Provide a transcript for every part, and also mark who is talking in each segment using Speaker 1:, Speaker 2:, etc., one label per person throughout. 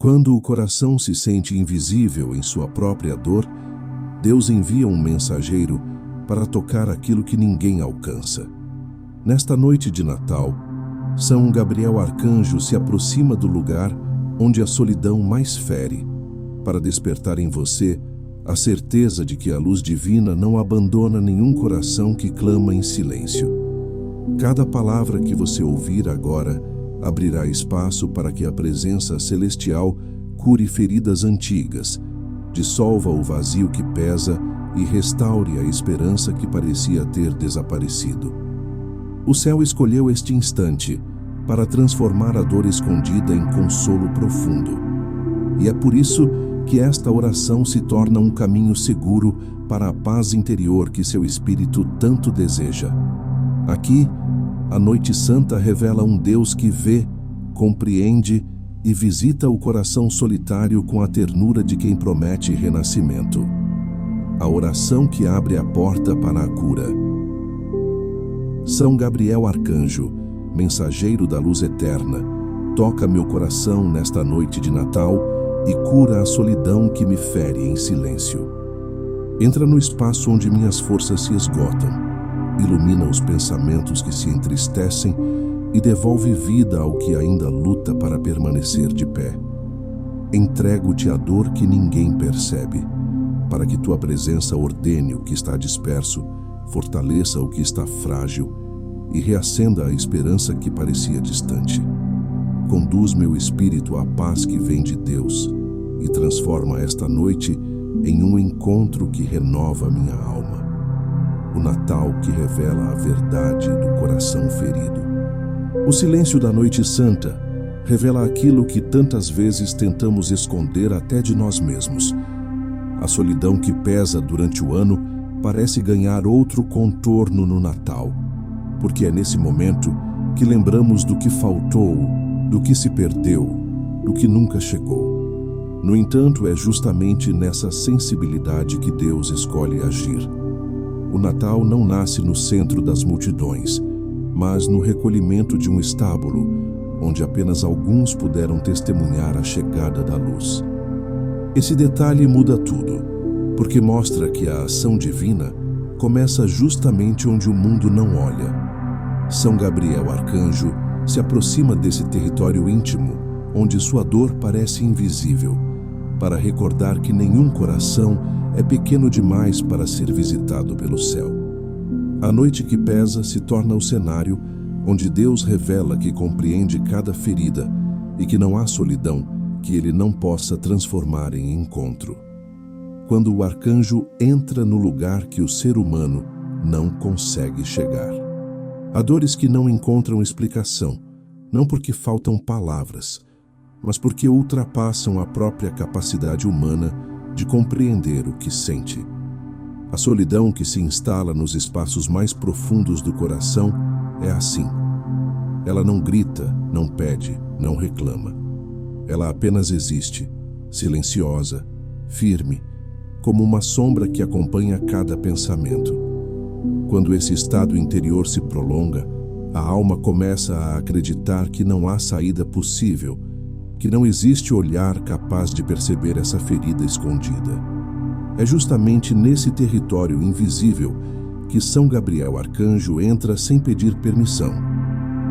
Speaker 1: Quando o coração se sente invisível em sua própria dor, Deus envia um mensageiro para tocar aquilo que ninguém alcança. Nesta noite de Natal, São Gabriel Arcanjo se aproxima do lugar onde a solidão mais fere, para despertar em você a certeza de que a luz divina não abandona nenhum coração que clama em silêncio. Cada palavra que você ouvir agora abrirá espaço para que a presença celestial cure feridas antigas, dissolva o vazio que pesa e restaure a esperança que parecia ter desaparecido. O céu escolheu este instante para transformar a dor escondida em consolo profundo. E é por isso que esta oração se torna um caminho seguro para a paz interior que seu espírito tanto deseja. Aqui, a Noite Santa revela um Deus que vê, compreende e visita o coração solitário com a ternura de quem promete renascimento. A oração que abre a porta para a cura. São Gabriel Arcanjo, mensageiro da luz eterna, toca meu coração nesta noite de Natal e cura a solidão que me fere em silêncio. Entra no espaço onde minhas forças se esgotam, ilumina os pensamentos que se entristecem e devolve vida ao que ainda luta para permanecer de pé. Entrego-te a dor que ninguém percebe, para que tua presença ordene o que está disperso, fortaleça o que está frágil e reacenda a esperança que parecia distante. Conduz meu espírito à paz que vem de Deus e transforma esta noite em um encontro que renova minha alma. O Natal que revela a verdade do coração ferido. O silêncio da Noite Santa revela aquilo que tantas vezes tentamos esconder até de nós mesmos. A solidão que pesa durante o ano parece ganhar outro contorno no Natal, porque é nesse momento que lembramos do que faltou, do que se perdeu, do que nunca chegou. No entanto, é justamente nessa sensibilidade que Deus escolhe agir. O Natal não nasce no centro das multidões, mas no recolhimento de um estábulo, onde apenas alguns puderam testemunhar a chegada da luz. Esse detalhe muda tudo, porque mostra que a ação divina começa justamente onde o mundo não olha. São Gabriel Arcanjo se aproxima desse território íntimo, onde sua dor parece invisível, para recordar que nenhum coração é pequeno demais para ser visitado pelo céu. A noite que pesa se torna o cenário onde Deus revela que compreende cada ferida e que não há solidão que ele não possa transformar em encontro. Quando o arcanjo entra no lugar que o ser humano não consegue chegar. Há dores que não encontram explicação, não porque faltam palavras, mas porque ultrapassam a própria capacidade humana de compreender o que sente. A solidão que se instala nos espaços mais profundos do coração é assim. Ela não grita, não pede, não reclama. Ela apenas existe, silenciosa, firme, como uma sombra que acompanha cada pensamento. Quando esse estado interior se prolonga, a alma começa a acreditar que não há saída possível, que não existe olhar capaz de perceber essa ferida escondida. É justamente nesse território invisível que São Gabriel Arcanjo entra sem pedir permissão,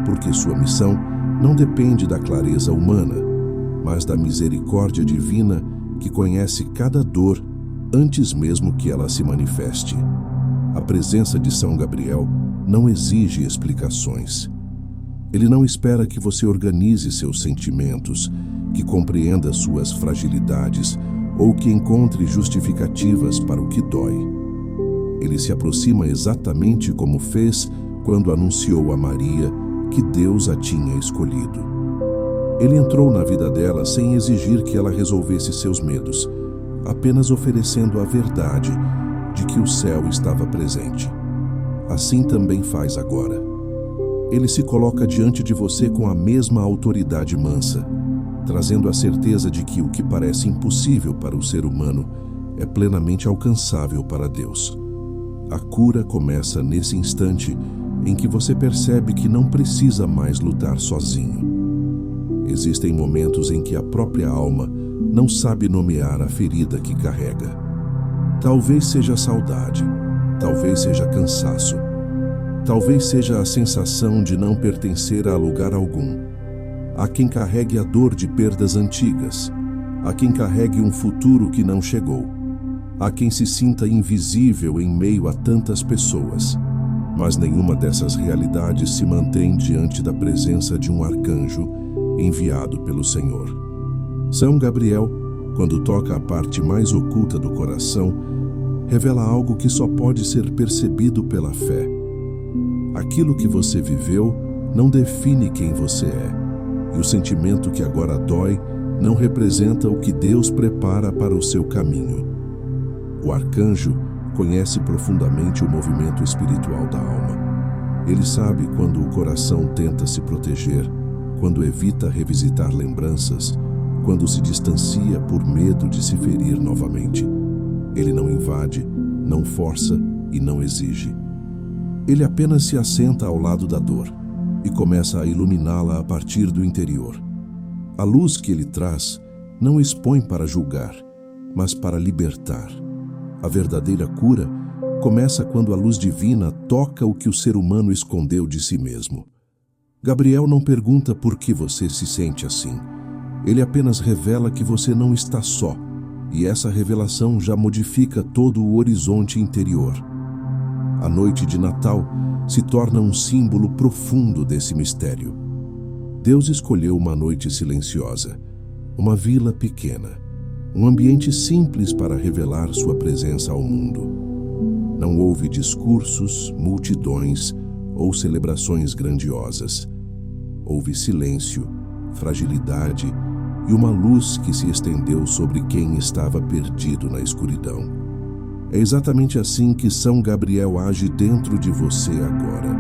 Speaker 1: porque sua missão não depende da clareza humana, mas da misericórdia divina que conhece cada dor antes mesmo que ela se manifeste. A presença de São Gabriel não exige explicações. Ele não espera que você organize seus sentimentos, que compreenda suas fragilidades ou que encontre justificativas para o que dói. Ele se aproxima exatamente como fez quando anunciou a Maria que Deus a tinha escolhido. Ele entrou na vida dela sem exigir que ela resolvesse seus medos, apenas oferecendo a verdade de que o céu estava presente. Assim também faz agora. Ele se coloca diante de você com a mesma autoridade mansa, trazendo a certeza de que o que parece impossível para o ser humano é plenamente alcançável para Deus. A cura começa nesse instante em que você percebe que não precisa mais lutar sozinho. Existem momentos em que a própria alma não sabe nomear a ferida que carrega. Talvez seja saudade, talvez seja cansaço, talvez seja a sensação de não pertencer a lugar algum. Há quem carregue a dor de perdas antigas, há quem carregue um futuro que não chegou, há quem se sinta invisível em meio a tantas pessoas. Mas nenhuma dessas realidades se mantém diante da presença de um arcanjo enviado pelo Senhor. São Gabriel, quando toca a parte mais oculta do coração, revela algo que só pode ser percebido pela fé. Aquilo que você viveu não define quem você é, e o sentimento que agora dói não representa o que Deus prepara para o seu caminho. O arcanjo conhece profundamente o movimento espiritual da alma. Ele sabe quando o coração tenta se proteger, quando evita revisitar lembranças, quando se distancia por medo de se ferir novamente. Ele não invade, não força e não exige. Ele apenas se assenta ao lado da dor e começa a iluminá-la a partir do interior. A luz que ele traz não expõe para julgar, mas para libertar. A verdadeira cura começa quando a luz divina toca o que o ser humano escondeu de si mesmo. Gabriel não pergunta por que você se sente assim. Ele apenas revela que você não está só, e essa revelação já modifica todo o horizonte interior. A noite de Natal se torna um símbolo profundo desse mistério. Deus escolheu uma noite silenciosa, uma vila pequena, um ambiente simples para revelar sua presença ao mundo. Não houve discursos, multidões ou celebrações grandiosas. Houve silêncio, fragilidade e uma luz que se estendeu sobre quem estava perdido na escuridão. É exatamente assim que São Gabriel age dentro de você agora.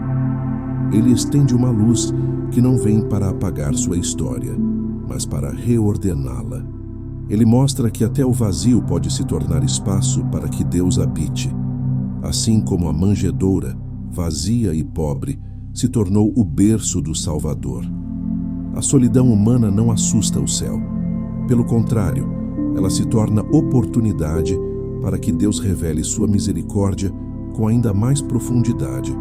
Speaker 1: Ele estende uma luz que não vem para apagar sua história, mas para reordená-la. Ele mostra que até o vazio pode se tornar espaço para que Deus habite. Assim como a manjedoura, vazia e pobre, se tornou o berço do Salvador. A solidão humana não assusta o céu. Pelo contrário, ela se torna oportunidade para que Deus revele sua misericórdia com ainda mais profundidade.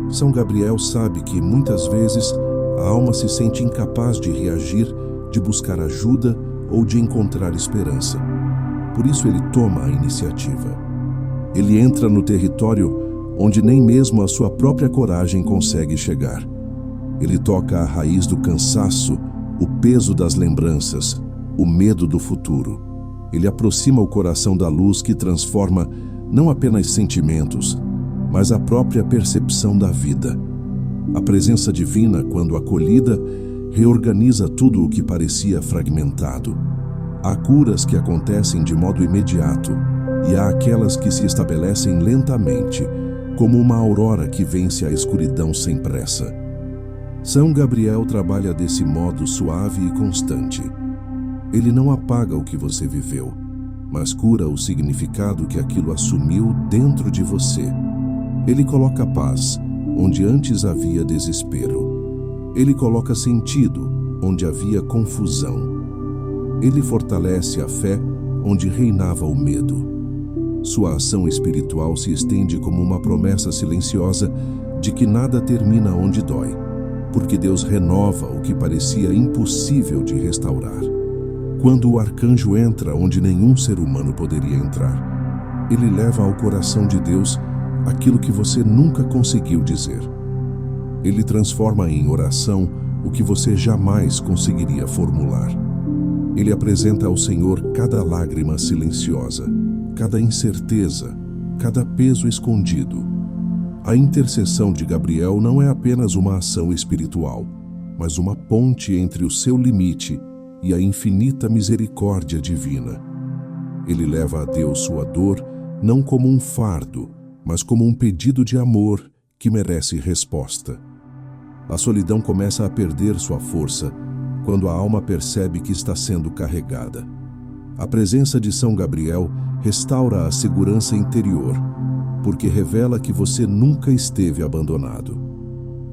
Speaker 1: São Gabriel sabe que, muitas vezes, a alma se sente incapaz de reagir, de buscar ajuda ou de encontrar esperança. Por isso ele toma a iniciativa. Ele entra no território onde nem mesmo a sua própria coragem consegue chegar. Ele toca a raiz do cansaço, o peso das lembranças, o medo do futuro. Ele aproxima o coração da luz que transforma não apenas sentimentos, mas a própria percepção da vida. A presença divina, quando acolhida, reorganiza tudo o que parecia fragmentado. Há curas que acontecem de modo imediato e há aquelas que se estabelecem lentamente, como uma aurora que vence a escuridão sem pressa. São Gabriel trabalha desse modo suave e constante. Ele não apaga o que você viveu, mas cura o significado que aquilo assumiu dentro de você. Ele coloca paz onde antes havia desespero. Ele coloca sentido onde havia confusão. Ele fortalece a fé onde reinava o medo. Sua ação espiritual se estende como uma promessa silenciosa de que nada termina onde dói, porque Deus renova o que parecia impossível de restaurar. Quando o arcanjo entra onde nenhum ser humano poderia entrar, ele leva ao coração de Deus aquilo que você nunca conseguiu dizer. Ele transforma em oração o que você jamais conseguiria formular. Ele apresenta ao Senhor cada lágrima silenciosa, cada incerteza, cada peso escondido. A intercessão de Gabriel não é apenas uma ação espiritual, mas uma ponte entre o seu limite e a infinita misericórdia divina. Ele leva a Deus sua dor não como um fardo, mas como um pedido de amor que merece resposta. A solidão começa a perder sua força quando a alma percebe que está sendo carregada. A presença de São Gabriel restaura a segurança interior, porque revela que você nunca esteve abandonado.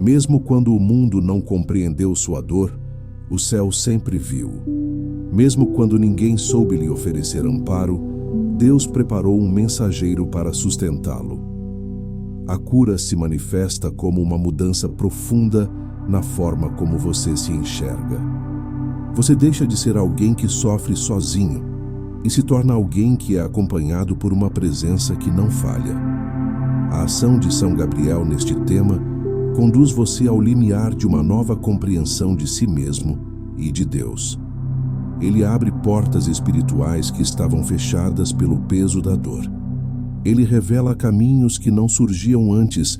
Speaker 1: Mesmo quando o mundo não compreendeu sua dor, O céu sempre viu. Mesmo quando ninguém soube lhe oferecer amparo, Deus preparou um mensageiro para sustentá-lo. A cura se manifesta como uma mudança profunda na forma como você se enxerga. Você deixa de ser alguém que sofre sozinho e se torna alguém que é acompanhado por uma presença que não falha. A ação de São Gabriel neste tema conduz você ao limiar de uma nova compreensão de si mesmo e de Deus. Ele abre portas espirituais que estavam fechadas pelo peso da dor. Ele revela caminhos que não surgiam antes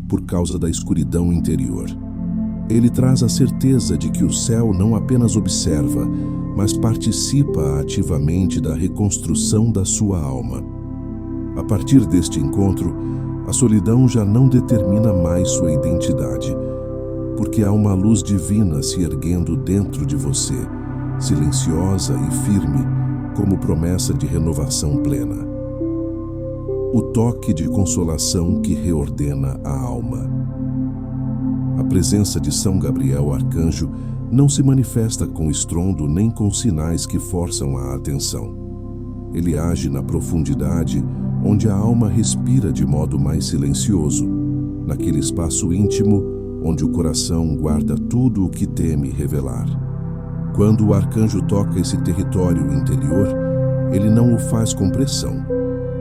Speaker 1: por causa da escuridão interior. Ele traz a certeza de que o céu não apenas observa, mas participa ativamente da reconstrução da sua alma. A partir deste encontro, a solidão já não determina mais sua identidade, porque há uma luz divina se erguendo dentro de você, silenciosa e firme, como promessa de renovação plena. O toque de consolação que reordena a alma. A presença de São Gabriel Arcanjo não se manifesta com estrondo nem com sinais que forçam a atenção. Ele age na profundidade, onde a alma respira de modo mais silencioso, naquele espaço íntimo onde o coração guarda tudo o que teme revelar. Quando o arcanjo toca esse território interior, ele não o faz com pressão,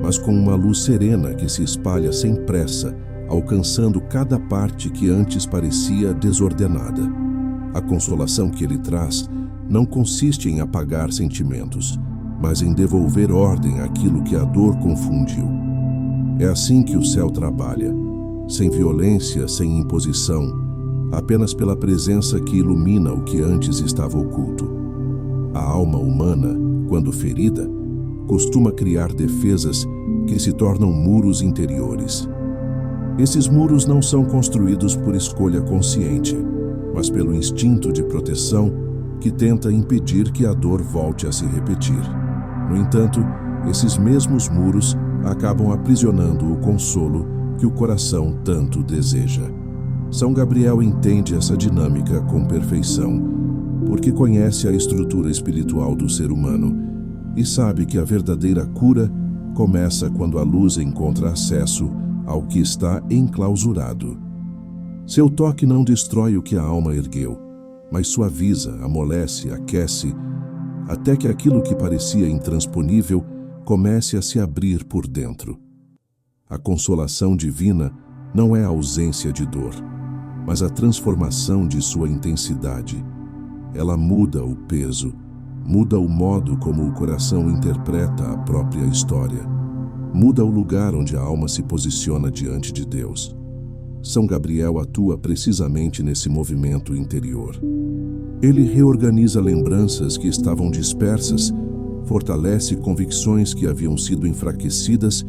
Speaker 1: mas com uma luz serena que se espalha sem pressa, alcançando cada parte que antes parecia desordenada. A consolação que ele traz não consiste em apagar sentimentos, mas em devolver ordem àquilo que a dor confundiu. É assim que o céu trabalha, sem violência, sem imposição, apenas pela presença que ilumina o que antes estava oculto. A alma humana, quando ferida, costuma criar defesas que se tornam muros interiores. Esses muros não são construídos por escolha consciente, mas pelo instinto de proteção que tenta impedir que a dor volte a se repetir. No entanto, esses mesmos muros acabam aprisionando o consolo que o coração tanto deseja. São Gabriel entende essa dinâmica com perfeição, porque conhece a estrutura espiritual do ser humano e sabe que a verdadeira cura começa quando a luz encontra acesso ao que está enclausurado. Seu toque não destrói o que a alma ergueu, mas suaviza, amolece, aquece, até que aquilo que parecia intransponível comece a se abrir por dentro. A consolação divina não é a ausência de dor, mas a transformação de sua intensidade. Ela muda o peso, muda o modo como o coração interpreta a própria história, muda o lugar onde a alma se posiciona diante de Deus. São Gabriel atua precisamente nesse movimento interior. Ele reorganiza lembranças que estavam dispersas, fortalece convicções que haviam sido enfraquecidas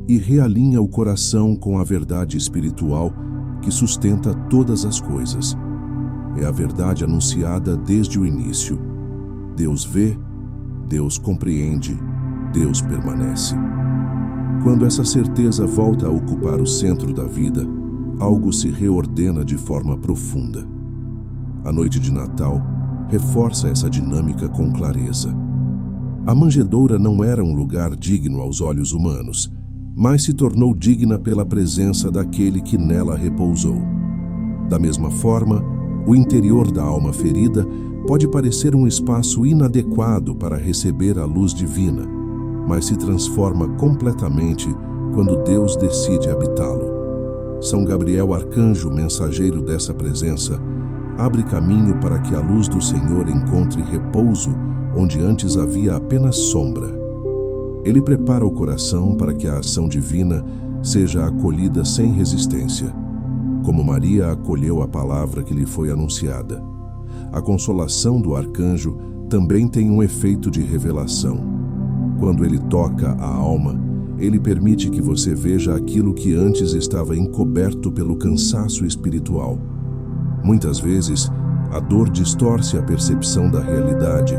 Speaker 1: e realinha o coração com a verdade espiritual que sustenta todas as coisas. É a verdade anunciada desde o início. Deus vê, Deus compreende, Deus permanece. Quando essa certeza volta a ocupar o centro da vida, algo se reordena de forma profunda. A noite de Natal reforça essa dinâmica com clareza. A manjedoura não era um lugar digno aos olhos humanos, mas se tornou digna pela presença daquele que nela repousou. Da mesma forma, o interior da alma ferida pode parecer um espaço inadequado para receber a luz divina, mas se transforma completamente quando Deus decide habitá-lo. São Gabriel Arcanjo, mensageiro dessa presença, abre caminho para que a luz do Senhor encontre repouso onde antes havia apenas sombra. Ele prepara o coração para que a ação divina seja acolhida sem resistência, como Maria acolheu a palavra que lhe foi anunciada. A consolação do arcanjo também tem um efeito de revelação. Quando ele toca a alma, ele permite que você veja aquilo que antes estava encoberto pelo cansaço espiritual. Muitas vezes, a dor distorce a percepção da realidade,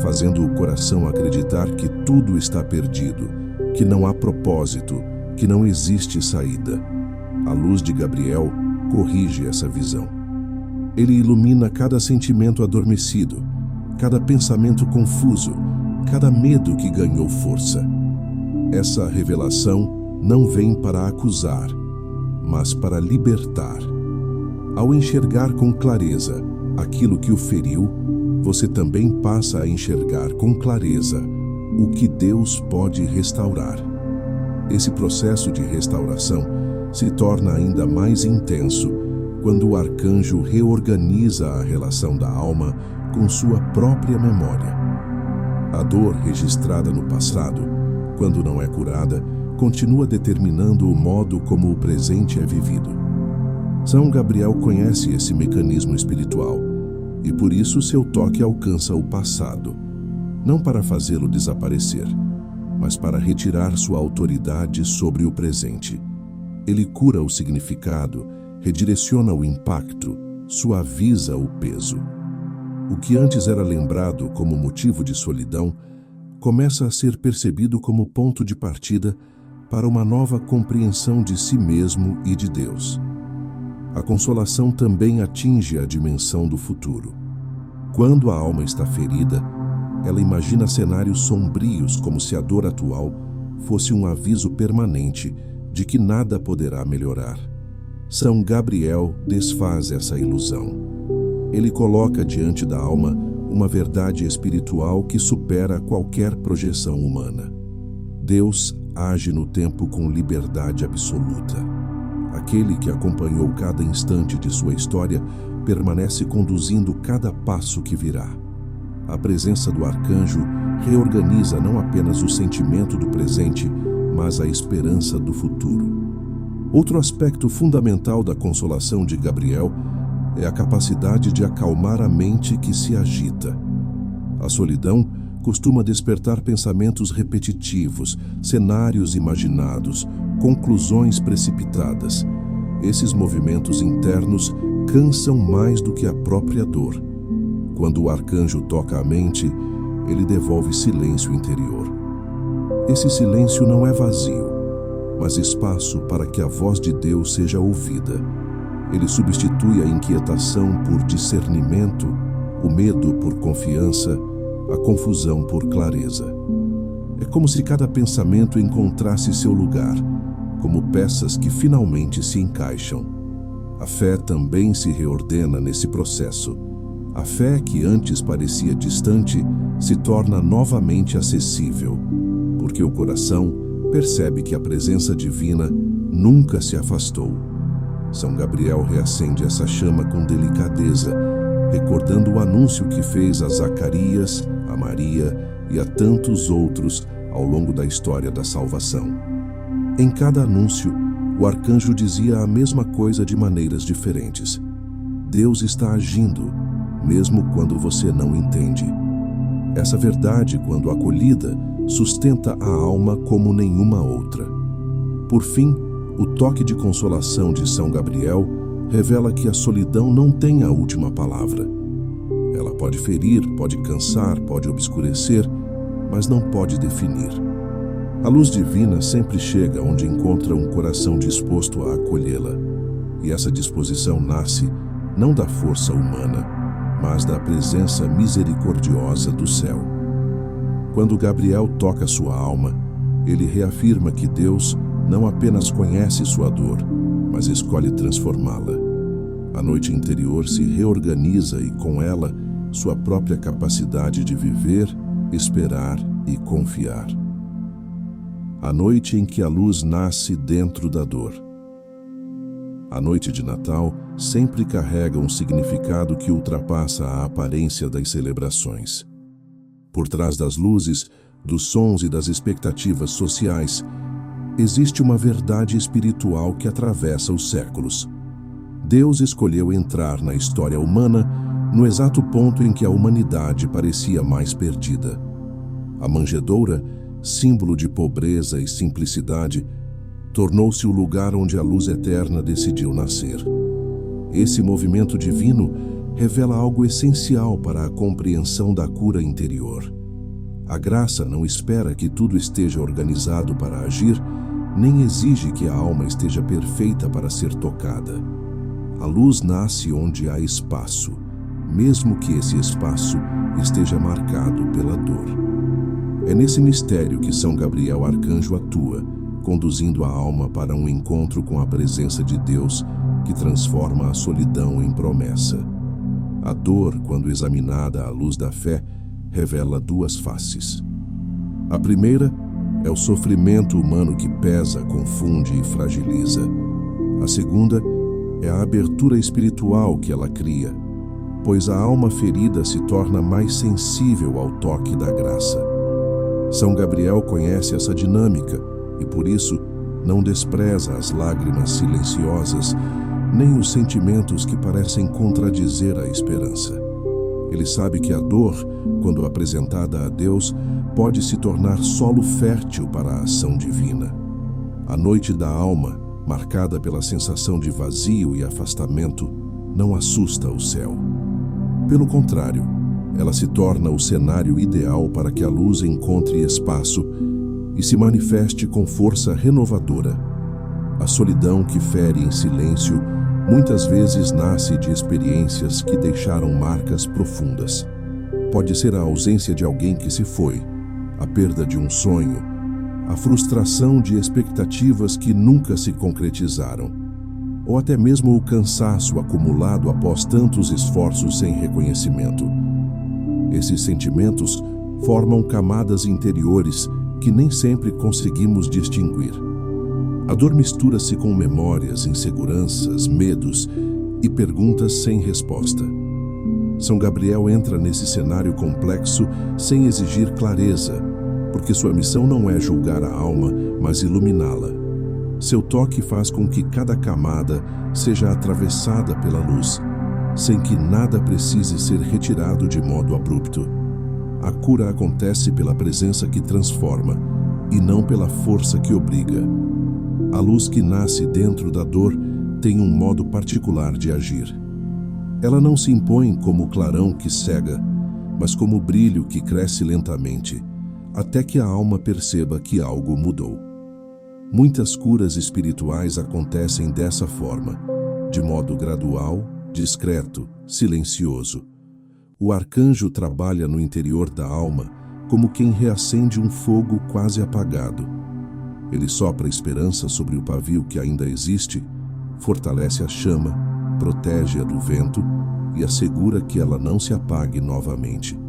Speaker 1: fazendo o coração acreditar que tudo está perdido, que não há propósito, que não existe saída. A luz de Gabriel corrige essa visão. Ele ilumina cada sentimento adormecido, cada pensamento confuso, cada medo que ganhou força. Essa revelação não vem para acusar, mas para libertar. Ao enxergar com clareza aquilo que o feriu, você também passa a enxergar com clareza o que Deus pode restaurar. Esse processo de restauração se torna ainda mais intenso quando o arcanjo reorganiza a relação da alma com sua própria memória. A dor registrada no passado, quando não é curada, continua determinando o modo como o presente é vivido. São Gabriel conhece esse mecanismo espiritual e por isso seu toque alcança o passado, não para fazê-lo desaparecer, mas para retirar sua autoridade sobre o presente. Ele cura o significado, redireciona o impacto, suaviza o peso. O que antes era lembrado como motivo de solidão começa a ser percebido como ponto de partida para uma nova compreensão de si mesmo e de Deus. A consolação também atinge a dimensão do futuro. Quando a alma está ferida, ela imagina cenários sombrios como se a dor atual fosse um aviso permanente de que nada poderá melhorar. São Gabriel desfaz essa ilusão. Ele coloca diante da alma uma verdade espiritual que supera qualquer projeção humana. Deus age no tempo com liberdade absoluta. Aquele que acompanhou cada instante de sua história permanece conduzindo cada passo que virá. A presença do arcanjo reorganiza não apenas o sentimento do presente, mas a esperança do futuro. Outro aspecto fundamental da consolação de Gabriel é a capacidade de acalmar a mente que se agita. A solidão costuma despertar pensamentos repetitivos, cenários imaginados, conclusões precipitadas. Esses movimentos internos cansam mais do que a própria dor. Quando o arcanjo toca a mente, ele devolve silêncio interior. Esse silêncio não é vazio, mas espaço para que a voz de Deus seja ouvida. Ele substitui a inquietação por discernimento, o medo por confiança, a confusão por clareza. É como se cada pensamento encontrasse seu lugar, como peças que finalmente se encaixam. A fé também se reordena nesse processo. A fé que antes parecia distante se torna novamente acessível, porque o coração percebe que a presença divina nunca se afastou. São Gabriel reacende essa chama com delicadeza, recordando o anúncio que fez a Zacarias, a Maria e a tantos outros ao longo da história da salvação. Em cada anúncio, o arcanjo dizia a mesma coisa de maneiras diferentes. Deus está agindo, mesmo quando você não entende. Essa verdade, quando acolhida, sustenta a alma como nenhuma outra. Por fim, o toque de consolação de São Gabriel revela que a solidão não tem a última palavra. Ela pode ferir, pode cansar, pode obscurecer, mas não pode definir. A luz divina sempre chega onde encontra um coração disposto a acolhê-la. E essa disposição nasce não da força humana, mas da presença misericordiosa do céu. Quando Gabriel toca sua alma, ele reafirma que Deus não apenas conhece sua dor, mas escolhe transformá-la. A noite interior se reorganiza e, com ela, sua própria capacidade de viver, esperar e confiar. A noite em que a luz nasce dentro da dor. A noite de Natal sempre carrega um significado que ultrapassa a aparência das celebrações. Por trás das luzes, dos sons e das expectativas sociais, existe uma verdade espiritual que atravessa os séculos. Deus escolheu entrar na história humana no exato ponto em que a humanidade parecia mais perdida. A manjedoura, símbolo de pobreza e simplicidade, tornou-se o lugar onde a luz eterna decidiu nascer. Esse movimento divino revela algo essencial para a compreensão da cura interior. A graça não espera que tudo esteja organizado para agir, nem exige que a alma esteja perfeita para ser tocada. A luz nasce onde há espaço, mesmo que esse espaço esteja marcado pela dor. É nesse mistério que São Gabriel Arcanjo atua, conduzindo a alma para um encontro com a presença de Deus que transforma a solidão em promessa. A dor, quando examinada à luz da fé, revela duas faces. A primeira é o sofrimento humano que pesa, confunde e fragiliza. A segunda é a abertura espiritual que ela cria, pois a alma ferida se torna mais sensível ao toque da graça. São Gabriel conhece essa dinâmica e, por isso, não despreza as lágrimas silenciosas, nem os sentimentos que parecem contradizer a esperança. Ele sabe que a dor, quando apresentada a Deus, pode se tornar solo fértil para a ação divina. A noite da alma, marcada pela sensação de vazio e afastamento, não assusta o céu. Pelo contrário, ela se torna o cenário ideal para que a luz encontre espaço e se manifeste com força renovadora. A solidão que fere em silêncio muitas vezes nasce de experiências que deixaram marcas profundas. Pode ser a ausência de alguém que se foi, a perda de um sonho, a frustração de expectativas que nunca se concretizaram, ou até mesmo o cansaço acumulado após tantos esforços sem reconhecimento. Esses sentimentos formam camadas interiores que nem sempre conseguimos distinguir. A dor mistura-se com memórias, inseguranças, medos e perguntas sem resposta. São Gabriel entra nesse cenário complexo sem exigir clareza, porque sua missão não é julgar a alma, mas iluminá-la. Seu toque faz com que cada camada seja atravessada pela luz, sem que nada precise ser retirado de modo abrupto. A cura acontece pela presença que transforma, e não pela força que obriga. A luz que nasce dentro da dor tem um modo particular de agir. Ela não se impõe como o clarão que cega, mas como o brilho que cresce lentamente, até que a alma perceba que algo mudou. Muitas curas espirituais acontecem dessa forma, de modo gradual, discreto, silencioso. O arcanjo trabalha no interior da alma como quem reacende um fogo quase apagado. Ele sopra esperança sobre o pavio que ainda existe, fortalece a chama, protege-a do vento e assegura que ela não se apague novamente.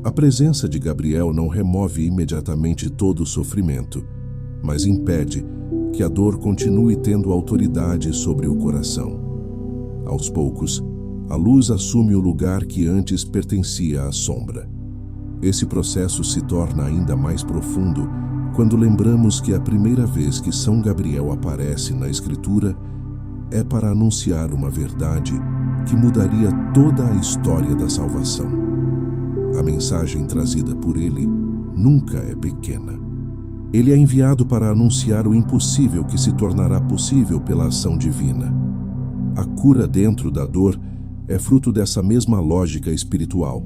Speaker 1: A presença de Gabriel não remove imediatamente todo o sofrimento, mas impede que a dor continue tendo autoridade sobre o coração. Aos poucos, a luz assume o lugar que antes pertencia à sombra. Esse processo se torna ainda mais profundo quando lembramos que a primeira vez que São Gabriel aparece na Escritura é para anunciar uma verdade que mudaria toda a história da salvação. A mensagem trazida por ele nunca é pequena. Ele é enviado para anunciar o impossível que se tornará possível pela ação divina. A cura dentro da dor é fruto dessa mesma lógica espiritual.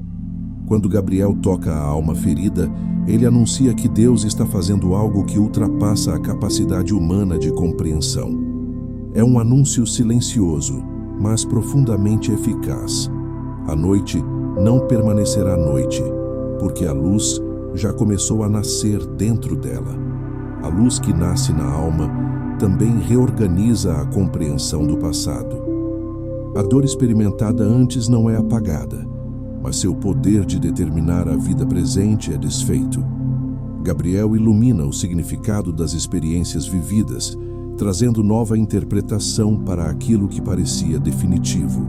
Speaker 1: Quando Gabriel toca a alma ferida, ele anuncia que Deus está fazendo algo que ultrapassa a capacidade humana de compreensão. É um anúncio silencioso, mas profundamente eficaz. A noite não permanecerá noite, porque a luz já começou a nascer dentro dela. A luz que nasce na alma também reorganiza a compreensão do passado. A dor experimentada antes não é apagada, mas seu poder de determinar a vida presente é desfeito. Gabriel ilumina o significado das experiências vividas, trazendo nova interpretação para aquilo que parecia definitivo.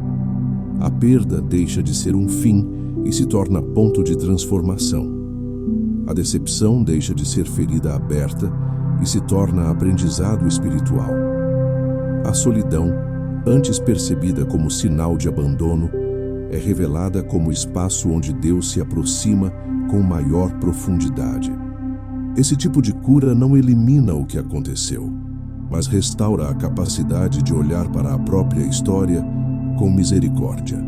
Speaker 1: A perda deixa de ser um fim e se torna ponto de transformação. A decepção deixa de ser ferida aberta e se torna aprendizado espiritual. A solidão, antes percebida como sinal de abandono, é revelada como espaço onde Deus se aproxima com maior profundidade. Esse tipo de cura não elimina o que aconteceu, mas restaura a capacidade de olhar para a própria história com misericórdia.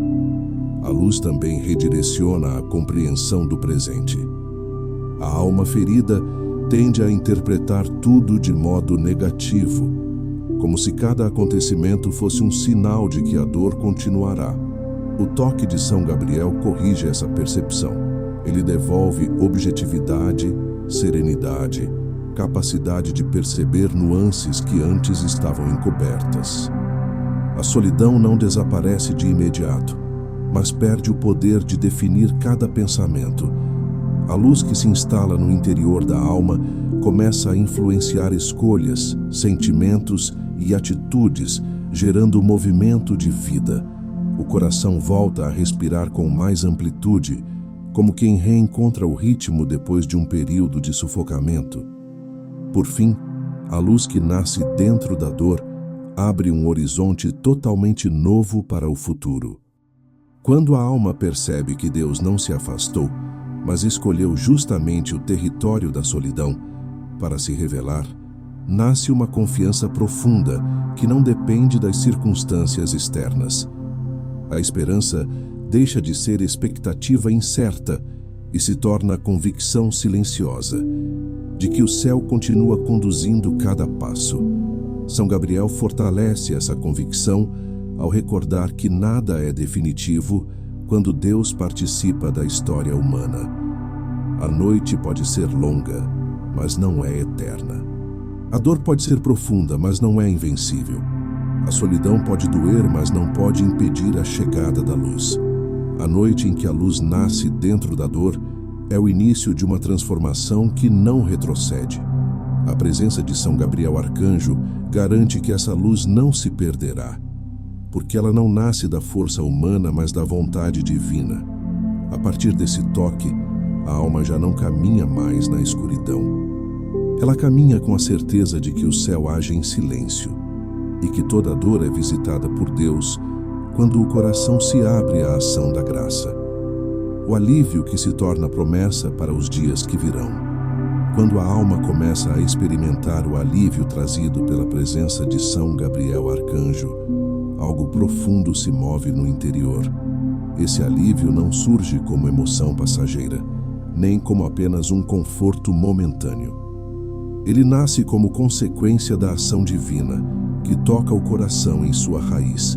Speaker 1: A luz também redireciona a compreensão do presente. A alma ferida tende a interpretar tudo de modo negativo, como se cada acontecimento fosse um sinal de que a dor continuará. O toque de São Gabriel corrige essa percepção. Ele devolve objetividade, serenidade, capacidade de perceber nuances que antes estavam encobertas. A solidão não desaparece de imediato, mas perde o poder de definir cada pensamento. A luz que se instala no interior da alma começa a influenciar escolhas, sentimentos e atitudes, gerando movimento de vida. O coração volta a respirar com mais amplitude, como quem reencontra o ritmo depois de um período de sufocamento. Por fim, a luz que nasce dentro da dor abre um horizonte totalmente novo para o futuro. Quando a alma percebe que Deus não se afastou, mas escolheu justamente o território da solidão para se revelar, nasce uma confiança profunda que não depende das circunstâncias externas. A esperança deixa de ser expectativa incerta e se torna convicção silenciosa de que o céu continua conduzindo cada passo. São Gabriel fortalece essa convicção ao recordar que nada é definitivo quando Deus participa da história humana. A noite pode ser longa, mas não é eterna. A dor pode ser profunda, mas não é invencível. A solidão pode doer, mas não pode impedir a chegada da luz. A noite em que a luz nasce dentro da dor é o início de uma transformação que não retrocede. A presença de São Gabriel Arcanjo garante que essa luz não se perderá, porque ela não nasce da força humana, mas da vontade divina. A partir desse toque, a alma já não caminha mais na escuridão. Ela caminha com a certeza de que o céu age em silêncio e que toda dor é visitada por Deus quando o coração se abre à ação da graça. O alívio que se torna promessa para os dias que virão. Quando a alma começa a experimentar o alívio trazido pela presença de São Gabriel Arcanjo, algo profundo se move no interior. Esse alívio não surge como emoção passageira, nem como apenas um conforto momentâneo. Ele nasce como consequência da ação divina, que toca o coração em sua raiz,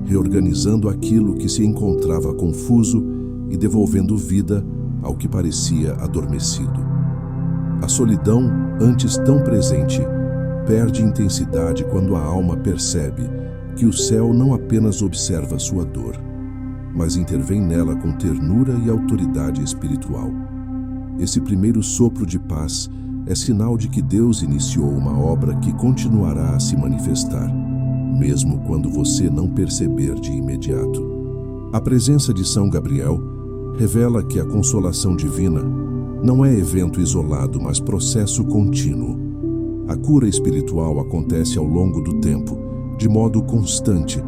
Speaker 1: reorganizando aquilo que se encontrava confuso e devolvendo vida ao que parecia adormecido. A solidão, antes tão presente, perde intensidade quando a alma percebe que o céu não apenas observa sua dor, mas intervém nela com ternura e autoridade espiritual. Esse primeiro sopro de paz é sinal de que Deus iniciou uma obra que continuará a se manifestar, mesmo quando você não perceber de imediato. A presença de São Gabriel revela que a consolação divina não é evento isolado, mas processo contínuo. A cura espiritual acontece ao longo do tempo, de modo constante,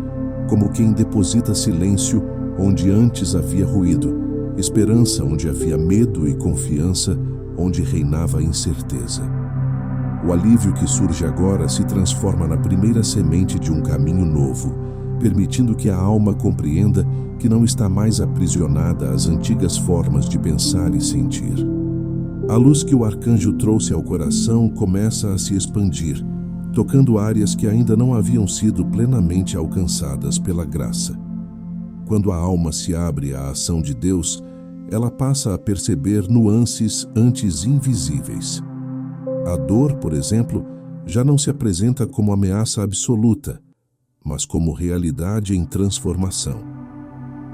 Speaker 1: como quem deposita silêncio onde antes havia ruído, esperança onde havia medo e confiança onde reinava incerteza. O alívio que surge agora se transforma na primeira semente de um caminho novo, permitindo que a alma compreenda que não está mais aprisionada às antigas formas de pensar e sentir. A luz que o arcanjo trouxe ao coração começa a se expandir, tocando áreas que ainda não haviam sido plenamente alcançadas pela graça. Quando a alma se abre à ação de Deus, ela passa a perceber nuances antes invisíveis. A dor, por exemplo, já não se apresenta como ameaça absoluta, mas como realidade em transformação.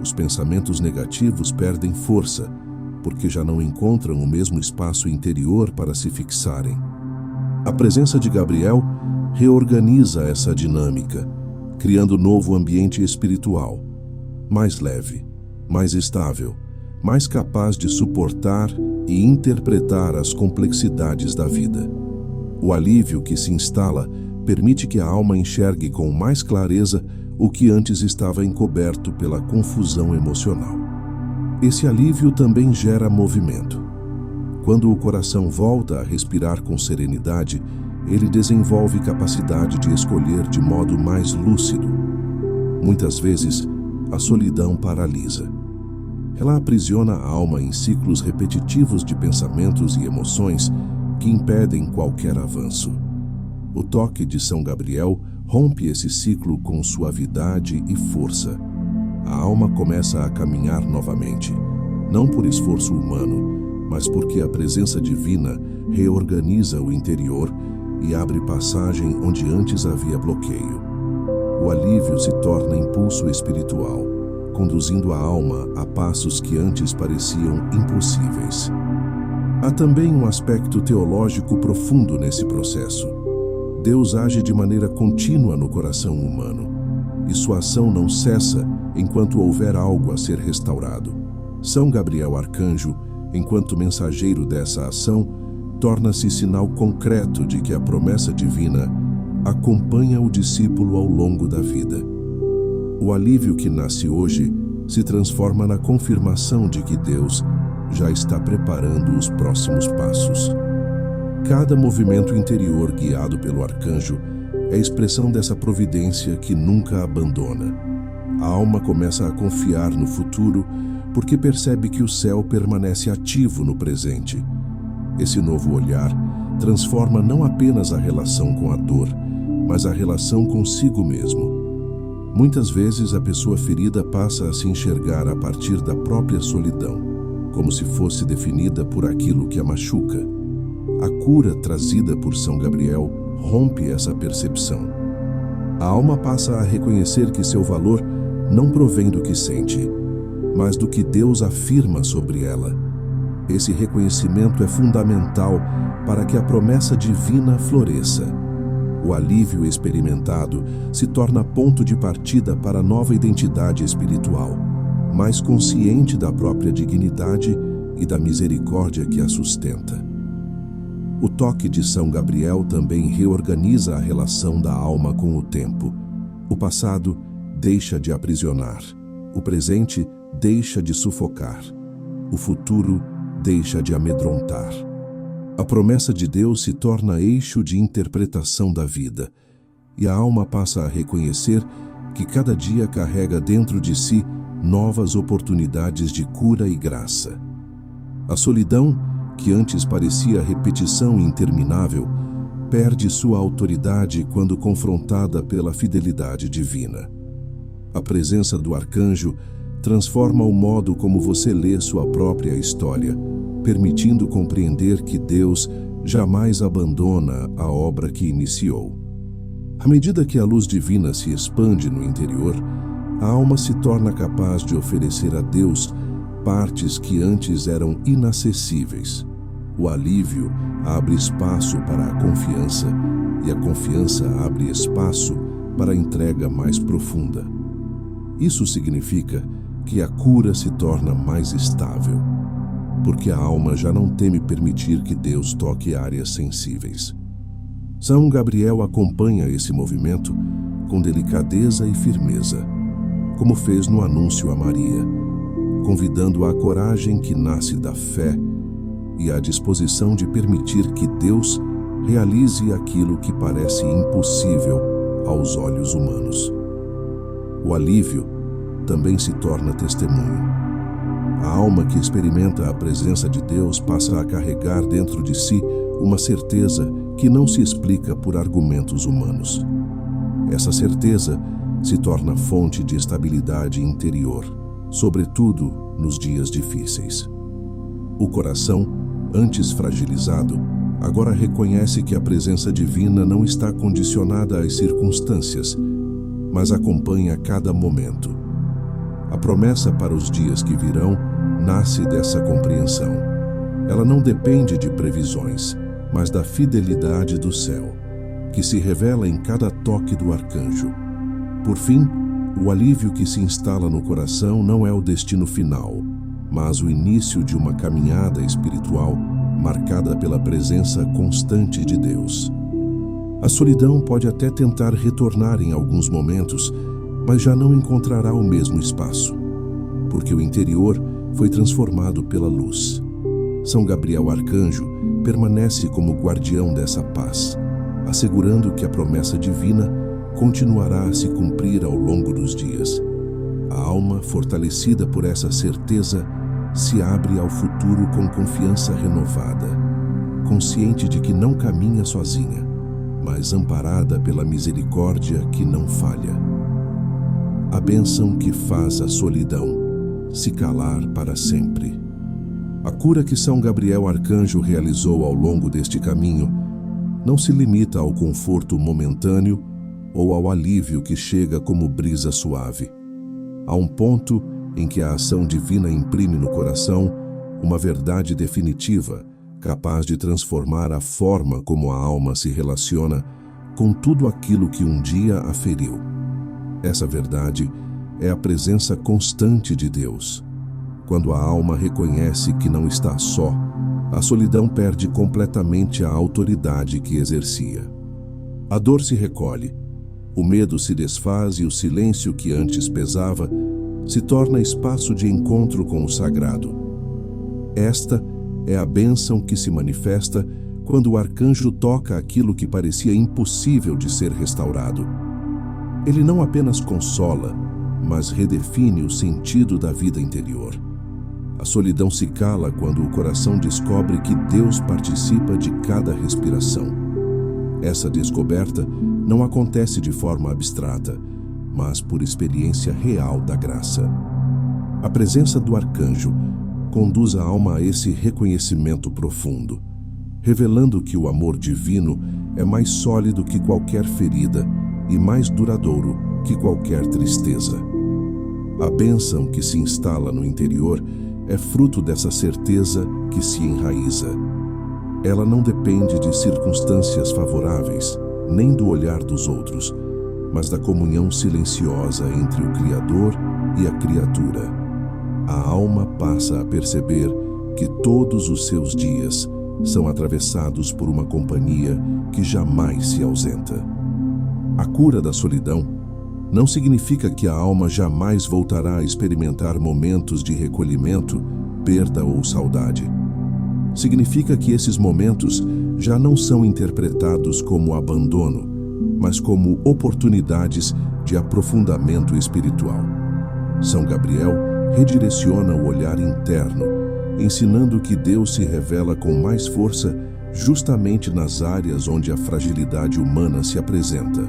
Speaker 1: Os pensamentos negativos perdem força, porque já não encontram o mesmo espaço interior para se fixarem. A presença de Gabriel reorganiza essa dinâmica, criando novo ambiente espiritual, mais leve, mais estável, mais capaz de suportar e interpretar as complexidades da vida. O alívio que se instala permite que a alma enxergue com mais clareza o que antes estava encoberto pela confusão emocional. Esse alívio também gera movimento. Quando o coração volta a respirar com serenidade, ele desenvolve capacidade de escolher de modo mais lúcido. Muitas vezes, a solidão paralisa. Ela aprisiona a alma em ciclos repetitivos de pensamentos e emoções que impedem qualquer avanço. O toque de São Gabriel rompe esse ciclo com suavidade e força. A alma começa a caminhar novamente, não por esforço humano, mas porque a presença divina reorganiza o interior e abre passagem onde antes havia bloqueio. O alívio se torna impulso espiritual, conduzindo a alma a passos que antes pareciam impossíveis. Há também um aspecto teológico profundo nesse processo. Deus age de maneira contínua no coração humano, e sua ação não cessa enquanto houver algo a ser restaurado. São Gabriel Arcanjo, enquanto mensageiro dessa ação, torna-se sinal concreto de que a promessa divina acompanha o discípulo ao longo da vida. O alívio que nasce hoje se transforma na confirmação de que Deus já está preparando os próximos passos. Cada movimento interior guiado pelo arcanjo é expressão dessa providência que nunca abandona. A alma começa a confiar no futuro porque percebe que o céu permanece ativo no presente. Esse novo olhar transforma não apenas a relação com a dor, mas a relação consigo mesmo. Muitas vezes a pessoa ferida passa a se enxergar a partir da própria solidão, como se fosse definida por aquilo que a machuca. A cura trazida por São Gabriel rompe essa percepção. A alma passa a reconhecer que seu valor não provém do que sente, mas do que Deus afirma sobre ela. Esse reconhecimento é fundamental para que a promessa divina floresça. O alívio experimentado se torna ponto de partida para a nova identidade espiritual, mais consciente da própria dignidade e da misericórdia que a sustenta. O toque de São Gabriel também reorganiza a relação da alma com o tempo. O passado deixa de aprisionar, o presente deixa de sufocar, o futuro deixa de amedrontar. A promessa de Deus se torna eixo de interpretação da vida, e a alma passa a reconhecer que cada dia carrega dentro de si novas oportunidades de cura e graça. A solidão, que antes parecia repetição interminável, perde sua autoridade quando confrontada pela fidelidade divina. A presença do arcanjo transforma o modo como você lê sua própria história, permitindo compreender que Deus jamais abandona a obra que iniciou. À medida que a luz divina se expande no interior, a alma se torna capaz de oferecer a Deus partes que antes eram inacessíveis. O alívio abre espaço para a confiança, e a confiança abre espaço para a entrega mais profunda. Isso significa que a cura se torna mais estável, porque a alma já não teme permitir que Deus toque áreas sensíveis. São Gabriel acompanha esse movimento com delicadeza e firmeza, como fez no anúncio a Maria, convidando à coragem que nasce da fé e à disposição de permitir que Deus realize aquilo que parece impossível aos olhos humanos. O alívio também se torna testemunho. A alma que experimenta a presença de Deus passa a carregar dentro de si uma certeza que não se explica por argumentos humanos. Essa certeza se torna fonte de estabilidade interior, sobretudo nos dias difíceis. O coração, antes fragilizado, agora reconhece que a presença divina não está condicionada às circunstâncias, mas acompanha cada momento. A promessa para os dias que virão nasce dessa compreensão. Ela não depende de previsões, mas da fidelidade do céu, que se revela em cada toque do arcanjo. Por fim, o alívio que se instala no coração não é o destino final, mas o início de uma caminhada espiritual marcada pela presença constante de Deus. A solidão pode até tentar retornar em alguns momentos, mas já não encontrará o mesmo espaço, porque o interior foi transformado pela luz. São Gabriel Arcanjo permanece como guardião dessa paz, assegurando que a promessa divina continuará a se cumprir ao longo dos dias. A alma, fortalecida por essa certeza, se abre ao futuro com confiança renovada, consciente de que não caminha sozinha, mas amparada pela misericórdia que não falha. A bênção que faz a solidão se calar para sempre. A cura que São Gabriel Arcanjo realizou ao longo deste caminho não se limita ao conforto momentâneo ou ao alívio que chega como brisa suave. Há um ponto em que a ação divina imprime no coração uma verdade definitiva, capaz de transformar a forma como a alma se relaciona com tudo aquilo que um dia a feriu. Essa verdade é a presença constante de Deus. Quando a alma reconhece que não está só, a solidão perde completamente a autoridade que exercia. A dor se recolhe, o medo se desfaz e o silêncio que antes pesava se torna espaço de encontro com o sagrado. Esta é a bênção que se manifesta quando o arcanjo toca aquilo que parecia impossível de ser restaurado. Ele não apenas consola, mas redefine o sentido da vida interior. A solidão se cala quando o coração descobre que Deus participa de cada respiração. Essa descoberta não acontece de forma abstrata, mas por experiência real da graça. A presença do arcanjo conduz a alma a esse reconhecimento profundo, revelando que o amor divino é mais sólido que qualquer ferida e mais duradouro que qualquer tristeza. A bênção que se instala no interior é fruto dessa certeza que se enraiza. Ela não depende de circunstâncias favoráveis, nem do olhar dos outros, mas da comunhão silenciosa entre o Criador e a criatura. A alma passa a perceber que todos os seus dias são atravessados por uma companhia que jamais se ausenta. A cura da solidão não significa que a alma jamais voltará a experimentar momentos de recolhimento, perda ou saudade. Significa que esses momentos já não são interpretados como abandono, mas como oportunidades de aprofundamento espiritual. São Gabriel redireciona o olhar interno, ensinando que Deus se revela com mais força justamente nas áreas onde a fragilidade humana se apresenta.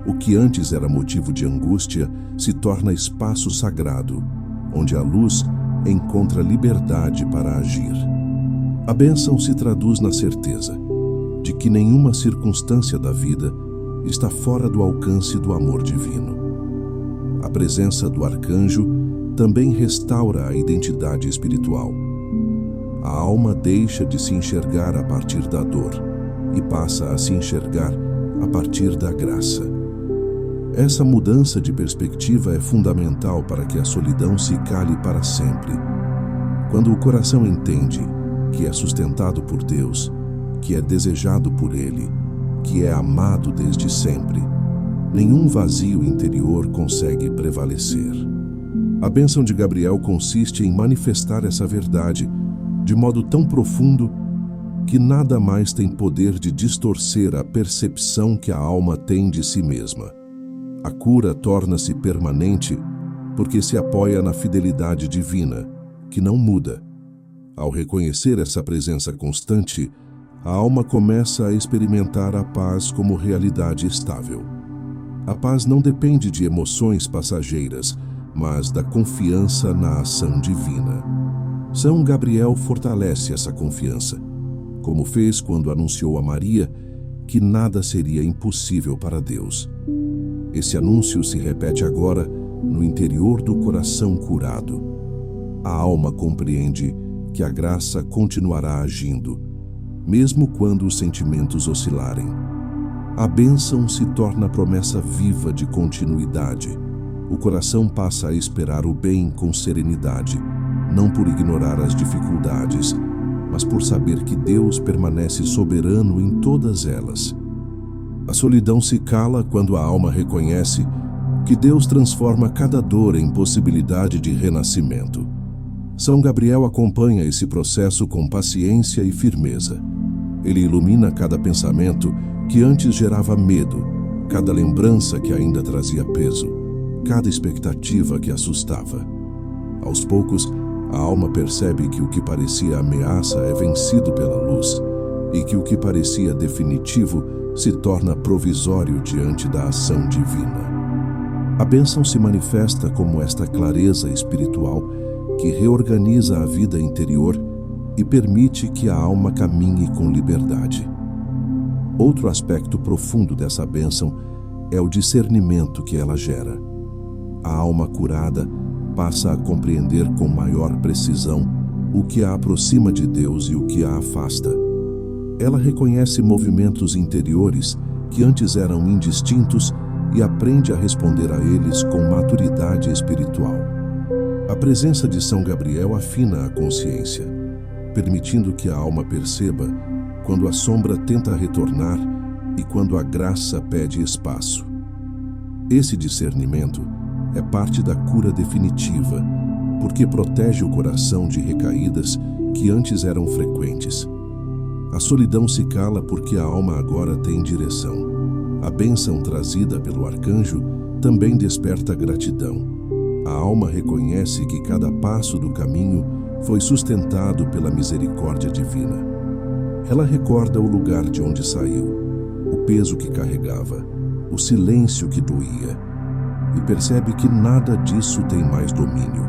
Speaker 1: O que antes era motivo de angústia se torna espaço sagrado, onde a luz encontra liberdade para agir. A bênção se traduz na certeza de que nenhuma circunstância da vida está fora do alcance do amor divino. A presença do arcanjo também restaura a identidade espiritual. A alma deixa de se enxergar a partir da dor e passa a se enxergar a partir da graça. Essa mudança de perspectiva é fundamental para que a solidão se cale para sempre. Quando o coração entende que é sustentado por Deus, que é desejado por Ele, que é amado desde sempre, nenhum vazio interior consegue prevalecer. A bênção de Gabriel consiste em manifestar essa verdade de modo tão profundo que nada mais tem poder de distorcer a percepção que a alma tem de si mesma. A cura torna-se permanente porque se apoia na fidelidade divina, que não muda. Ao reconhecer essa presença constante, a alma começa a experimentar a paz como realidade estável. A paz não depende de emoções passageiras, mas da confiança na ação divina. São Gabriel fortalece essa confiança, como fez quando anunciou a Maria que nada seria impossível para Deus. Esse anúncio se repete agora no interior do coração curado. A alma compreende que a graça continuará agindo, mesmo quando os sentimentos oscilarem. A bênção se torna promessa viva de continuidade. O coração passa a esperar o bem com serenidade, não por ignorar as dificuldades, mas por saber que Deus permanece soberano em todas elas. A solidão se cala quando a alma reconhece que Deus transforma cada dor em possibilidade de renascimento. São Gabriel acompanha esse processo com paciência e firmeza. Ele ilumina cada pensamento que antes gerava medo, cada lembrança que ainda trazia peso, cada expectativa que assustava. Aos poucos, a alma percebe que o que parecia ameaça é vencido pela luz e que o que parecia definitivo se torna provisório diante da ação divina. A bênção se manifesta como esta clareza espiritual que reorganiza a vida interior e permite que a alma caminhe com liberdade. Outro aspecto profundo dessa bênção é o discernimento que ela gera. A alma curada passa a compreender com maior precisão o que a aproxima de Deus e o que a afasta. Ela reconhece movimentos interiores que antes eram indistintos e aprende a responder a eles com maturidade espiritual. A presença de São Gabriel afina a consciência, permitindo que a alma perceba quando a sombra tenta retornar e quando a graça pede espaço. Esse discernimento é parte da cura definitiva, porque protege o coração de recaídas que antes eram frequentes. A solidão se cala porque a alma agora tem direção. A bênção trazida pelo arcanjo também desperta gratidão. A alma reconhece que cada passo do caminho foi sustentado pela misericórdia divina. Ela recorda o lugar de onde saiu, o peso que carregava, o silêncio que doía, e percebe que nada disso tem mais domínio.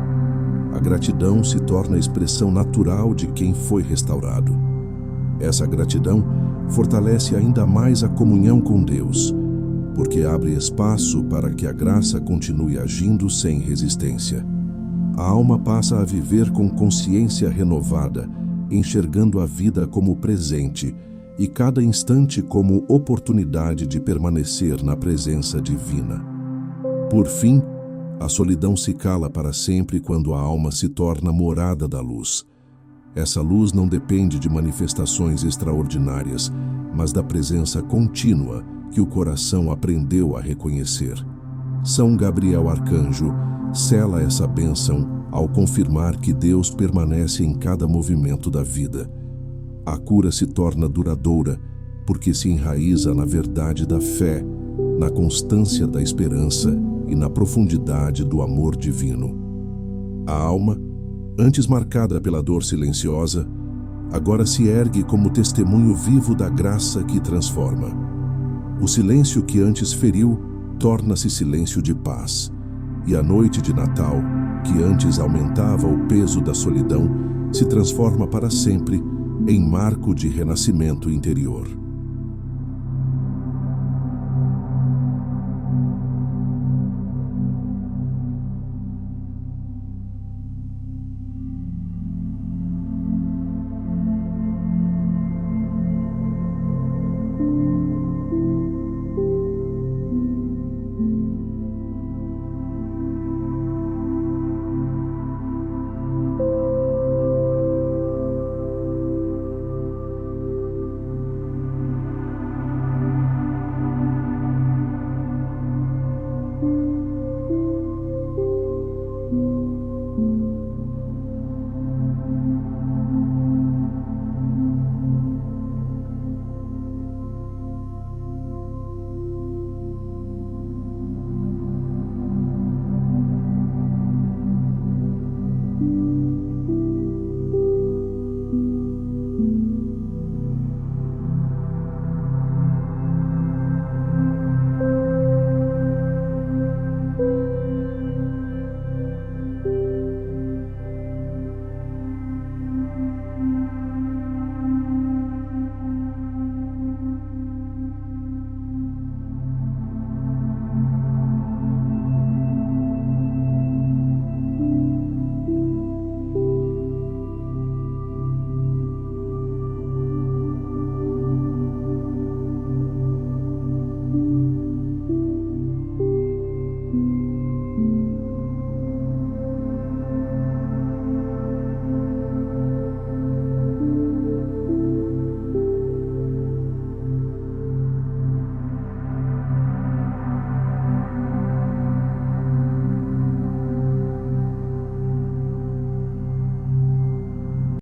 Speaker 1: A gratidão se torna a expressão natural de quem foi restaurado. Essa gratidão fortalece ainda mais a comunhão com Deus, porque abre espaço para que a graça continue agindo sem resistência. A alma passa a viver com consciência renovada, enxergando a vida como presente e cada instante como oportunidade de permanecer na presença divina. Por fim, a solidão se cala para sempre quando a alma se torna morada da luz. Essa luz não depende de manifestações extraordinárias, mas da presença contínua que o coração aprendeu a reconhecer. São Gabriel Arcanjo sela essa bênção ao confirmar que Deus permanece em cada movimento da vida. A cura se torna duradoura porque se enraiza na verdade da fé, na constância da esperança e na profundidade do amor divino. A alma, antes marcada pela dor silenciosa, agora se ergue como testemunho vivo da graça que transforma. O silêncio que antes feriu torna-se silêncio de paz, e a noite de Natal, que antes aumentava o peso da solidão, se transforma para sempre em marco de renascimento interior.